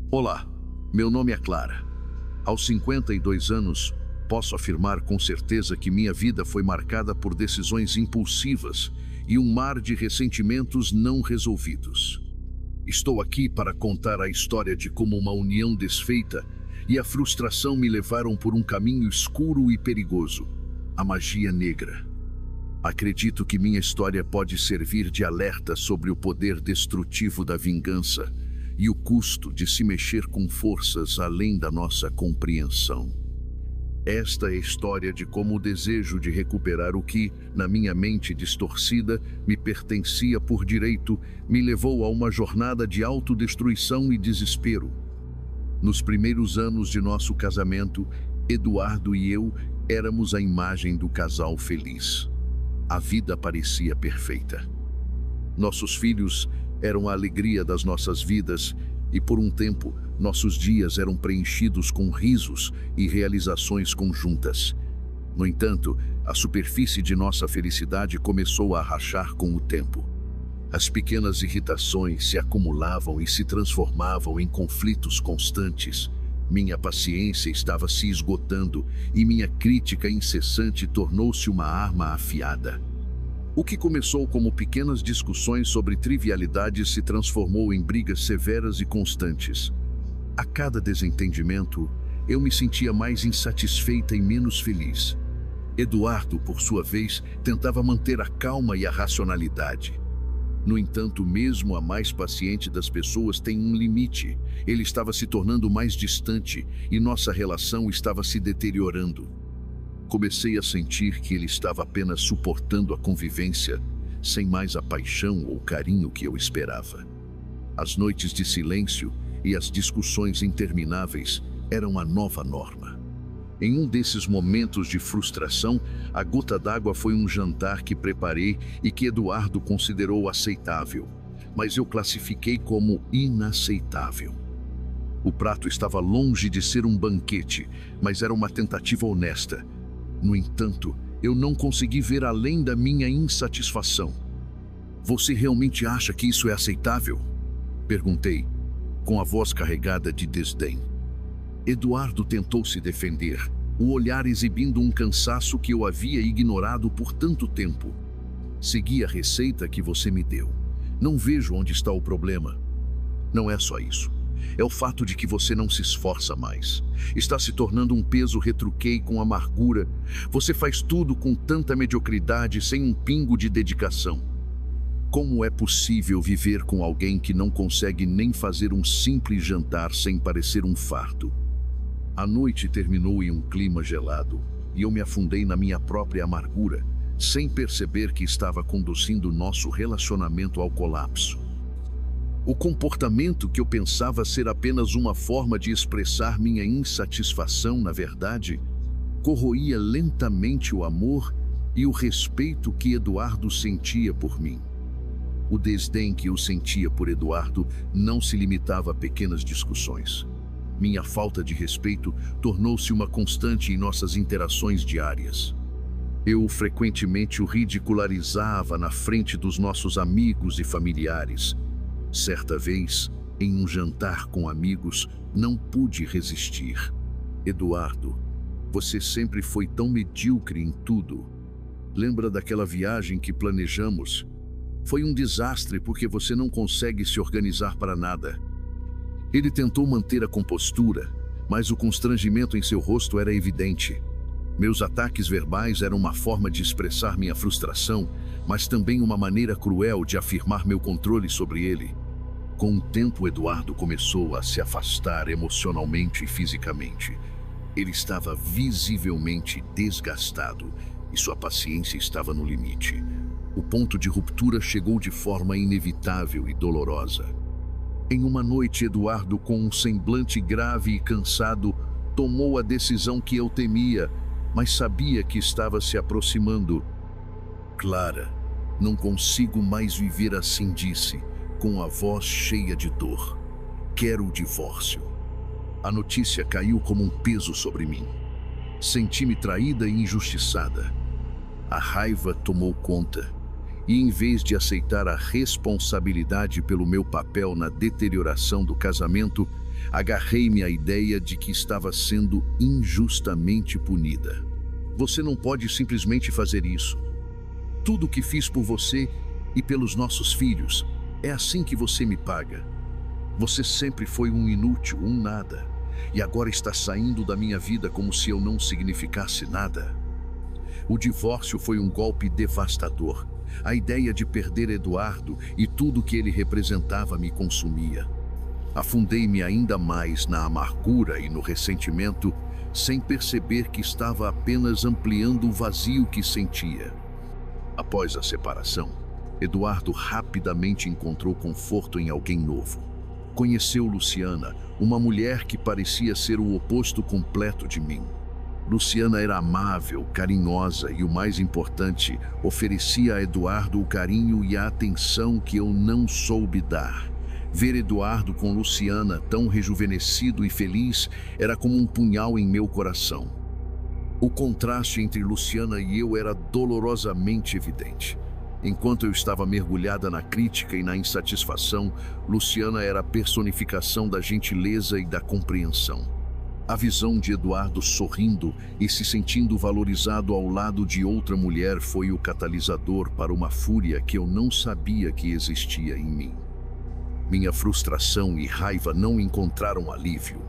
Olá, meu nome é Clara. Aos 52 anos, posso afirmar com certeza que minha vida foi marcada por decisões impulsivas e um mar de ressentimentos não resolvidos. Estou aqui para contar a história de como uma união desfeita e a frustração me levaram por um caminho escuro e perigoso, a magia negra. Acredito que minha história pode servir de alerta sobre o poder destrutivo da vingança e o custo de se mexer com forças além da nossa compreensão. Esta é a história de como o desejo de recuperar o que, na minha mente distorcida, me pertencia por direito, me levou a uma jornada de autodestruição e desespero. Nos primeiros anos de nosso casamento, Eduardo e eu éramos a imagem do casal feliz. A vida parecia perfeita. Nossos filhos eram a alegria das nossas vidas e, por um tempo, nossos dias eram preenchidos com risos e realizações conjuntas. No entanto, a superfície de nossa felicidade começou a rachar com o tempo. As pequenas irritações se acumulavam e se transformavam em conflitos constantes. Minha paciência estava se esgotando e minha crítica incessante tornou-se uma arma afiada. O que começou como pequenas discussões sobre trivialidades se transformou em brigas severas e constantes. A cada desentendimento, eu me sentia mais insatisfeita e menos feliz. Eduardo, por sua vez, tentava manter a calma e a racionalidade. No entanto, mesmo a mais paciente das pessoas tem um limite. Ele estava se tornando mais distante e nossa relação estava se deteriorando. Comecei a sentir que ele estava apenas suportando a convivência, sem mais a paixão ou carinho que eu esperava. As noites de silêncio e as discussões intermináveis eram a nova norma. Em um desses momentos de frustração, a gota d'água foi um jantar que preparei e que Eduardo considerou aceitável, mas eu classifiquei como inaceitável. O prato estava longe de ser um banquete, mas era uma tentativa honesta. No entanto, eu não consegui ver além da minha insatisfação. "Você realmente acha que isso é aceitável?" perguntei, com a voz carregada de desdém. Eduardo tentou se defender, o olhar exibindo um cansaço que eu havia ignorado por tanto tempo. "Segui a receita que você me deu. Não vejo onde está o problema. Não é só isso. É o fato de que você não se esforça mais. Está se tornando um peso", retruquei com amargura. "Você faz tudo com tanta mediocridade, sem um pingo de dedicação. Como é possível viver com alguém que não consegue nem fazer um simples jantar sem parecer um fardo?" A noite terminou em um clima gelado e eu me afundei na minha própria amargura, sem perceber que estava conduzindo nosso relacionamento ao colapso. O comportamento que eu pensava ser apenas uma forma de expressar minha insatisfação, na verdade, corroía lentamente o amor e o respeito que Eduardo sentia por mim. O desdém que eu sentia por Eduardo não se limitava a pequenas discussões. Minha falta de respeito tornou-se uma constante em nossas interações diárias. Eu frequentemente o ridicularizava na frente dos nossos amigos e familiares. Certa vez, em um jantar com amigos, não pude resistir. "Eduardo, você sempre foi tão medíocre em tudo. Lembra daquela viagem que planejamos? Foi um desastre porque você não consegue se organizar para nada." Ele tentou manter a compostura, mas o constrangimento em seu rosto era evidente. Meus ataques verbais eram uma forma de expressar minha frustração, mas também uma maneira cruel de afirmar meu controle sobre ele. Com o tempo, Eduardo começou a se afastar emocionalmente e fisicamente. Ele estava visivelmente desgastado e sua paciência estava no limite. O ponto de ruptura chegou de forma inevitável e dolorosa. Em uma noite, Eduardo, com um semblante grave e cansado, tomou a decisão que eu temia, mas sabia que estava se aproximando. "Clara, não consigo mais viver assim", disse, com a voz cheia de dor. "Quero o divórcio." A notícia caiu como um peso sobre mim. Senti-me traída e injustiçada. A raiva tomou conta. E em vez de aceitar a responsabilidade pelo meu papel na deterioração do casamento, Agarrei-me à ideia de que estava sendo injustamente punida. Você não pode simplesmente fazer isso. Tudo o que fiz por você e pelos nossos filhos, é assim que você me paga. Você sempre foi um inútil, um nada, e agora está saindo da minha vida como se eu não significasse nada. O divórcio foi um golpe devastador. A ideia de perder Eduardo e tudo que ele representava me consumia. Afundei-me ainda mais na amargura e no ressentimento, sem perceber que estava apenas ampliando o vazio que sentia. Após a separação, Eduardo rapidamente encontrou conforto em alguém novo. Conheceu Luciana, uma mulher que parecia ser o oposto completo de mim. Luciana era amável, carinhosa e, o mais importante, oferecia a Eduardo o carinho e a atenção que eu não soube dar. Ver Eduardo com Luciana tão rejuvenescido e feliz era como um punhal em meu coração. O contraste entre Luciana e eu era dolorosamente evidente. Enquanto eu estava mergulhada na crítica e na insatisfação, Luciana era a personificação da gentileza e da compreensão. A visão de Eduardo sorrindo e se sentindo valorizado ao lado de outra mulher foi o catalisador para uma fúria que eu não sabia que existia em mim. Minha frustração e raiva não encontraram alívio.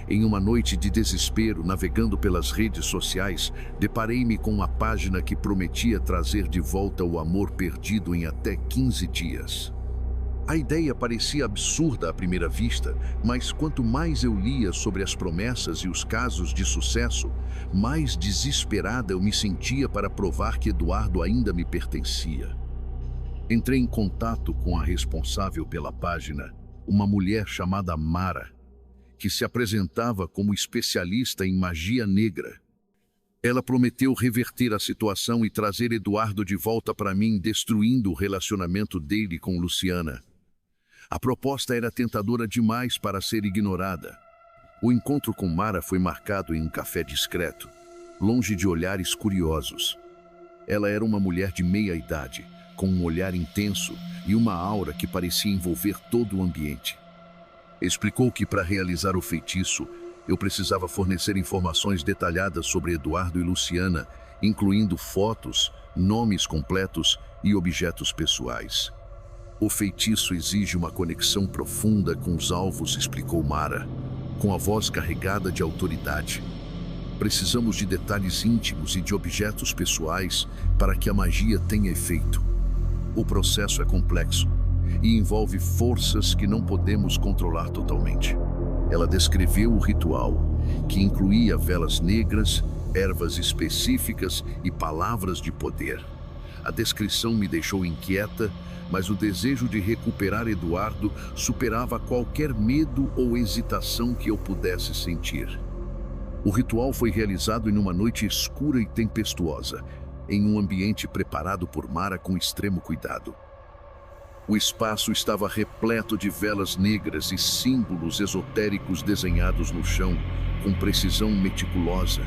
Em uma noite de desespero, navegando pelas redes sociais, deparei-me com uma página que prometia trazer de volta o amor perdido em até 15 dias. A ideia parecia absurda à primeira vista, mas quanto mais eu lia sobre as promessas e os casos de sucesso, mais desesperada eu me sentia para provar que Eduardo ainda me pertencia. Entrei em contato com a responsável pela página, uma mulher chamada Mara, que se apresentava como especialista em magia negra. Ela prometeu reverter a situação e trazer Eduardo de volta para mim, destruindo o relacionamento dele com Luciana. A proposta era tentadora demais para ser ignorada. O encontro com Mara foi marcado em um café discreto, longe de olhares curiosos. Ela era uma mulher de meia idade, com um olhar intenso e uma aura que parecia envolver todo o ambiente. Explicou que para realizar o feitiço, eu precisava fornecer informações detalhadas sobre Eduardo e Luciana, incluindo fotos, nomes completos e objetos pessoais. O feitiço exige uma conexão profunda com os alvos, explicou Mara, com a voz carregada de autoridade. Precisamos de detalhes íntimos e de objetos pessoais para que a magia tenha efeito. O processo é complexo e envolve forças que não podemos controlar totalmente. Ela descreveu o ritual, que incluía velas negras, ervas específicas e palavras de poder. A descrição me deixou inquieta, mas o desejo de recuperar Eduardo superava qualquer medo ou hesitação que eu pudesse sentir. O ritual foi realizado em uma noite escura e tempestuosa, em um ambiente preparado por Mara com extremo cuidado. O espaço estava repleto de velas negras e símbolos esotéricos desenhados no chão, com precisão meticulosa.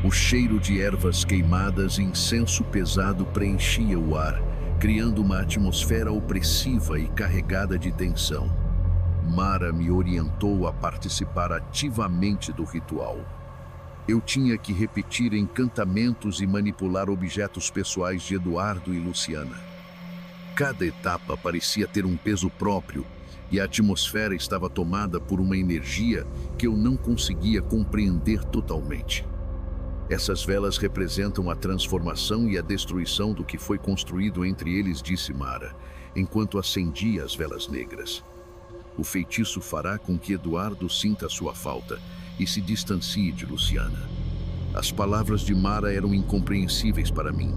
O cheiro de ervas queimadas e incenso pesado preenchia o ar, criando uma atmosfera opressiva e carregada de tensão. Mara me orientou a participar ativamente do ritual. Eu tinha que repetir encantamentos e manipular objetos pessoais de Eduardo e Luciana. Cada etapa parecia ter um peso próprio e a atmosfera estava tomada por uma energia que eu não conseguia compreender totalmente. Essas velas representam a transformação e a destruição do que foi construído entre eles, disse Mara, enquanto acendia as velas negras. O feitiço fará com que Eduardo sinta sua falta e se distancie de Luciana. As palavras de Mara eram incompreensíveis para mim,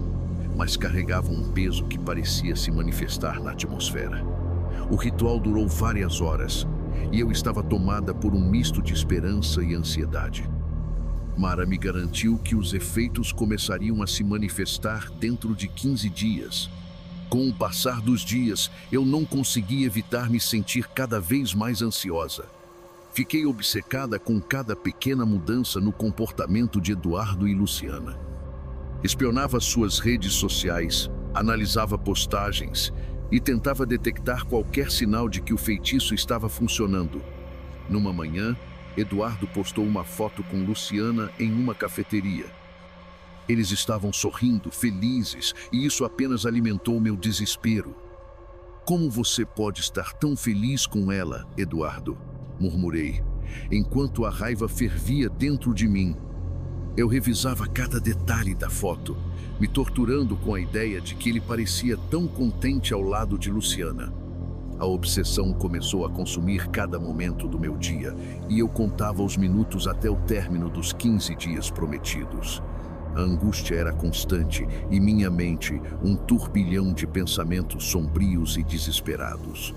mas carregavam um peso que parecia se manifestar na atmosfera. O ritual durou várias horas e eu estava tomada por um misto de esperança e ansiedade. Mara me garantiu que os efeitos começariam a se manifestar dentro de 15 dias. Com o passar dos dias, eu não consegui evitar me sentir cada vez mais ansiosa. Fiquei obcecada com cada pequena mudança no comportamento de Eduardo e Luciana. Espionava suas redes sociais, analisava postagens e tentava detectar qualquer sinal de que o feitiço estava funcionando. Numa manhã, Eduardo postou uma foto com Luciana em uma cafeteria. Eles estavam sorrindo, felizes, e isso apenas alimentou meu desespero. Como você pode estar tão feliz com ela, Eduardo? Murmurei, enquanto a raiva fervia dentro de mim. Eu revisava cada detalhe da foto, me torturando com a ideia de que ele parecia tão contente ao lado de Luciana. A obsessão começou a consumir cada momento do meu dia, e eu contava os minutos até o término dos 15 dias prometidos. A angústia era constante e minha mente um turbilhão de pensamentos sombrios e desesperados.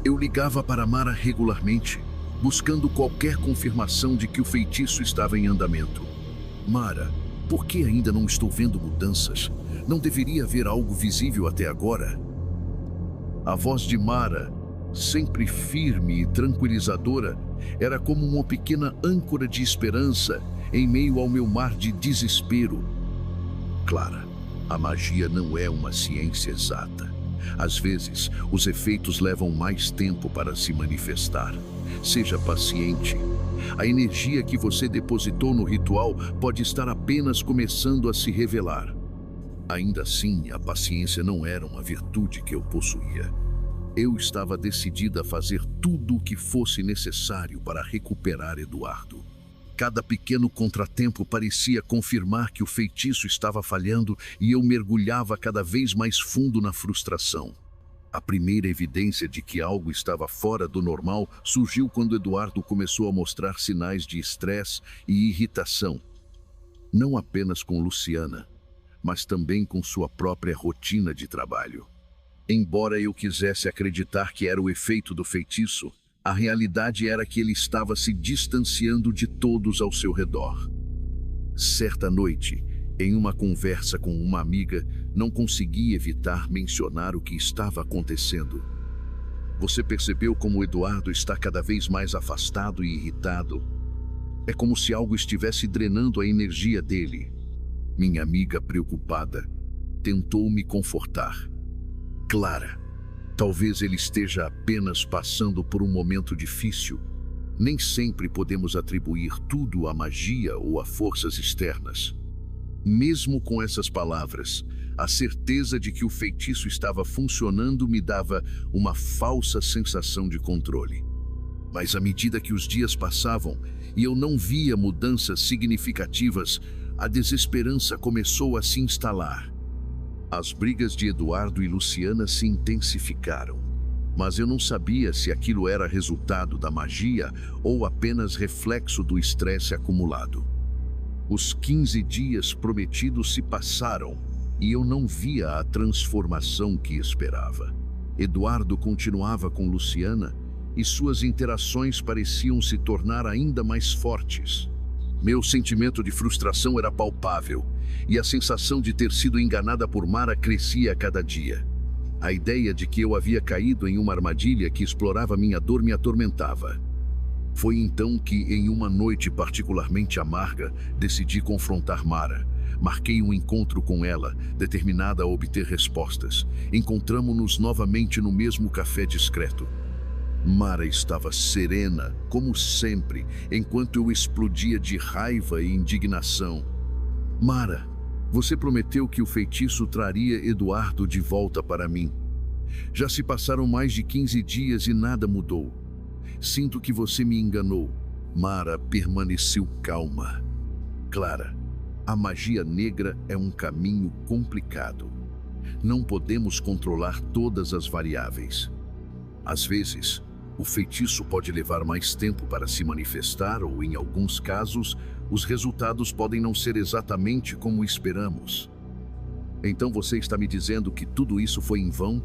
Eu ligava para Mara regularmente, buscando qualquer confirmação de que o feitiço estava em andamento. Mara, por que ainda não estou vendo mudanças? Não deveria haver algo visível até agora? A voz de Mara, sempre firme e tranquilizadora, era como uma pequena âncora de esperança em meio ao meu mar de desespero. Clara, a magia não é uma ciência exata. Às vezes, os efeitos levam mais tempo para se manifestar. Seja paciente. A energia que você depositou no ritual pode estar apenas começando a se revelar. Ainda assim, a paciência não era uma virtude que eu possuía. Eu estava decidida a fazer tudo o que fosse necessário para recuperar Eduardo. Cada pequeno contratempo parecia confirmar que o feitiço estava falhando e eu mergulhava cada vez mais fundo na frustração. A primeira evidência de que algo estava fora do normal surgiu quando Eduardo começou a mostrar sinais de estresse e irritação. Não apenas com Luciana, mas também com sua própria rotina de trabalho. Embora eu quisesse acreditar que era o efeito do feitiço, a realidade era que ele estava se distanciando de todos ao seu redor. Certa noite, em uma conversa com uma amiga, não consegui evitar mencionar o que estava acontecendo. Você percebeu como Eduardo está cada vez mais afastado e irritado? É como se algo estivesse drenando a energia dele. Minha amiga, preocupada, tentou me confortar. Clara, talvez ele esteja apenas passando por um momento difícil. Nem sempre podemos atribuir tudo à magia ou a forças externas. Mesmo com essas palavras, a certeza de que o feitiço estava funcionando me dava uma falsa sensação de controle. Mas à medida que os dias passavam e eu não via mudanças significativas, a desesperança começou a se instalar. As brigas de Eduardo e Luciana se intensificaram, mas eu não sabia se aquilo era resultado da magia ou apenas reflexo do estresse acumulado. Os 15 dias prometidos se passaram e eu não via a transformação que esperava. Eduardo continuava com Luciana e suas interações pareciam se tornar ainda mais fortes. Meu sentimento de frustração era palpável e a sensação de ter sido enganada por Mara crescia a cada dia. A ideia de que eu havia caído em uma armadilha que explorava minha dor me atormentava. Foi então que, em uma noite particularmente amarga, decidi confrontar Mara. Marquei um encontro com ela, determinada a obter respostas. Encontramo-nos novamente no mesmo café discreto. Mara estava serena, como sempre, enquanto eu explodia de raiva e indignação. Mara, você prometeu que o feitiço traria Eduardo de volta para mim. Já se passaram mais de 15 dias e nada mudou. Sinto que você me enganou. Mara permaneceu calma. Clara, a magia negra é um caminho complicado. Não podemos controlar todas as variáveis. Às vezes, o feitiço pode levar mais tempo para se manifestar ou, em alguns casos, os resultados podem não ser exatamente como esperamos. Então você está me dizendo que tudo isso foi em vão?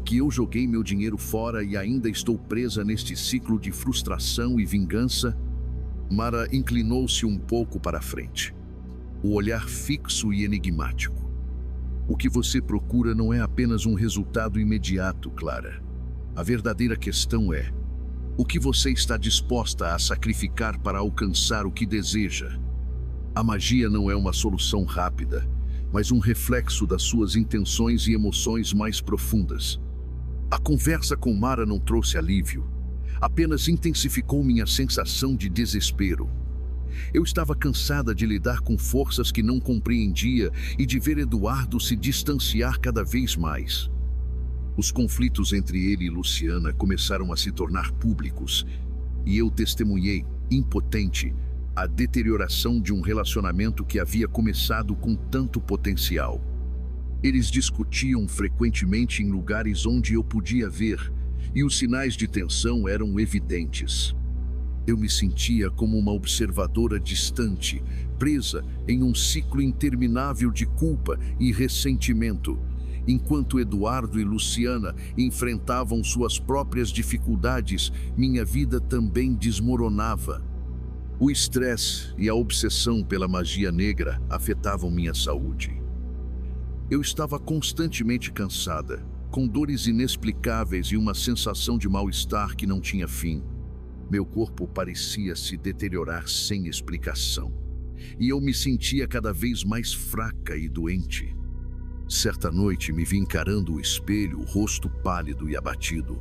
Que eu joguei meu dinheiro fora e ainda estou presa neste ciclo de frustração e vingança? Mara inclinou-se um pouco para a frente, o olhar fixo e enigmático. O que você procura não é apenas um resultado imediato, Clara. A verdadeira questão é: o que você está disposta a sacrificar para alcançar o que deseja? A magia não é uma solução rápida, mas um reflexo das suas intenções e emoções mais profundas. A conversa com Mara não trouxe alívio. apenas intensificou minha sensação de desespero. Eu estava cansada de lidar com forças que não compreendia e de ver Eduardo se distanciar cada vez mais. Os conflitos entre ele e Luciana começaram a se tornar públicos, e eu testemunhei, impotente, a deterioração de um relacionamento que havia começado com tanto potencial. Eles discutiam frequentemente em lugares onde eu podia ver, e os sinais de tensão eram evidentes. Eu me sentia como uma observadora distante, presa em um ciclo interminável de culpa e ressentimento, enquanto Eduardo e Luciana enfrentavam suas próprias dificuldades. Minha vida também desmoronava. O estresse e a obsessão pela magia negra afetavam minha saúde. Eu estava constantemente cansada, com dores inexplicáveis e uma sensação de mal-estar que não tinha fim. Meu corpo parecia se deteriorar sem explicação, e eu me sentia cada vez mais fraca e doente. Certa noite me vi encarando o espelho, o rosto pálido e abatido.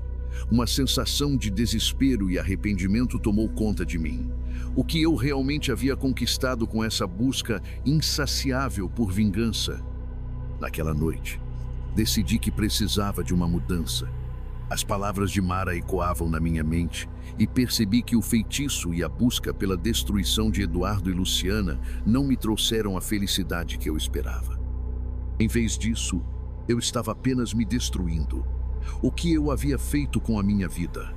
Uma sensação de desespero e arrependimento tomou conta de mim. O que eu realmente havia conquistado com essa busca insaciável por vingança? Naquela noite, decidi que precisava de uma mudança. As palavras de Mara ecoavam na minha mente e percebi que o feitiço e a busca pela destruição de Eduardo e Luciana não me trouxeram a felicidade que eu esperava. Em vez disso, eu estava apenas me destruindo. O que eu havia feito com a minha vida?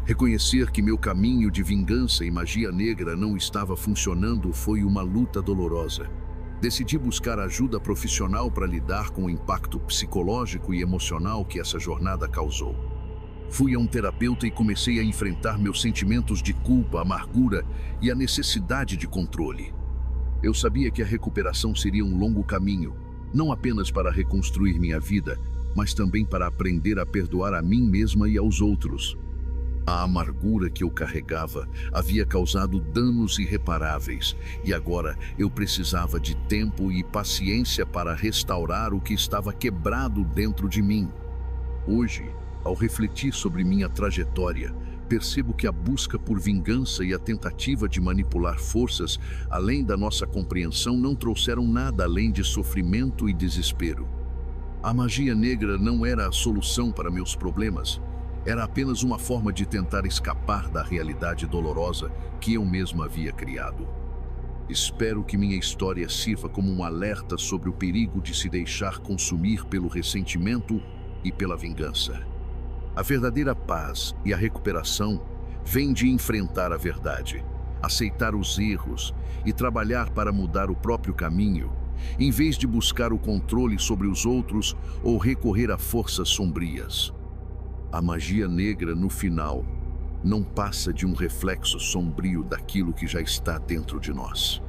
Reconhecer que meu caminho de vingança e magia negra não estava funcionando foi uma luta dolorosa. Decidi buscar ajuda profissional para lidar com o impacto psicológico e emocional que essa jornada causou. Fui a um terapeuta e comecei a enfrentar meus sentimentos de culpa, amargura e a necessidade de controle. Eu sabia que a recuperação seria um longo caminho, não apenas para reconstruir minha vida, mas também para aprender a perdoar a mim mesma e aos outros. A amargura que eu carregava havia causado danos irreparáveis, e agora eu precisava de tempo e paciência para restaurar o que estava quebrado dentro de mim. Hoje, ao refletir sobre minha trajetória, percebo que a busca por vingança e a tentativa de manipular forças além da nossa compreensão não trouxeram nada além de sofrimento e desespero. A magia negra não era a solução para meus problemas. Era apenas uma forma de tentar escapar da realidade dolorosa que eu mesmo havia criado. Espero que minha história sirva como um alerta sobre o perigo de se deixar consumir pelo ressentimento e pela vingança. A verdadeira paz e a recuperação vêm de enfrentar a verdade, aceitar os erros e trabalhar para mudar o próprio caminho, em vez de buscar o controle sobre os outros ou recorrer a forças sombrias. A magia negra, no final, não passa de um reflexo sombrio daquilo que já está dentro de nós.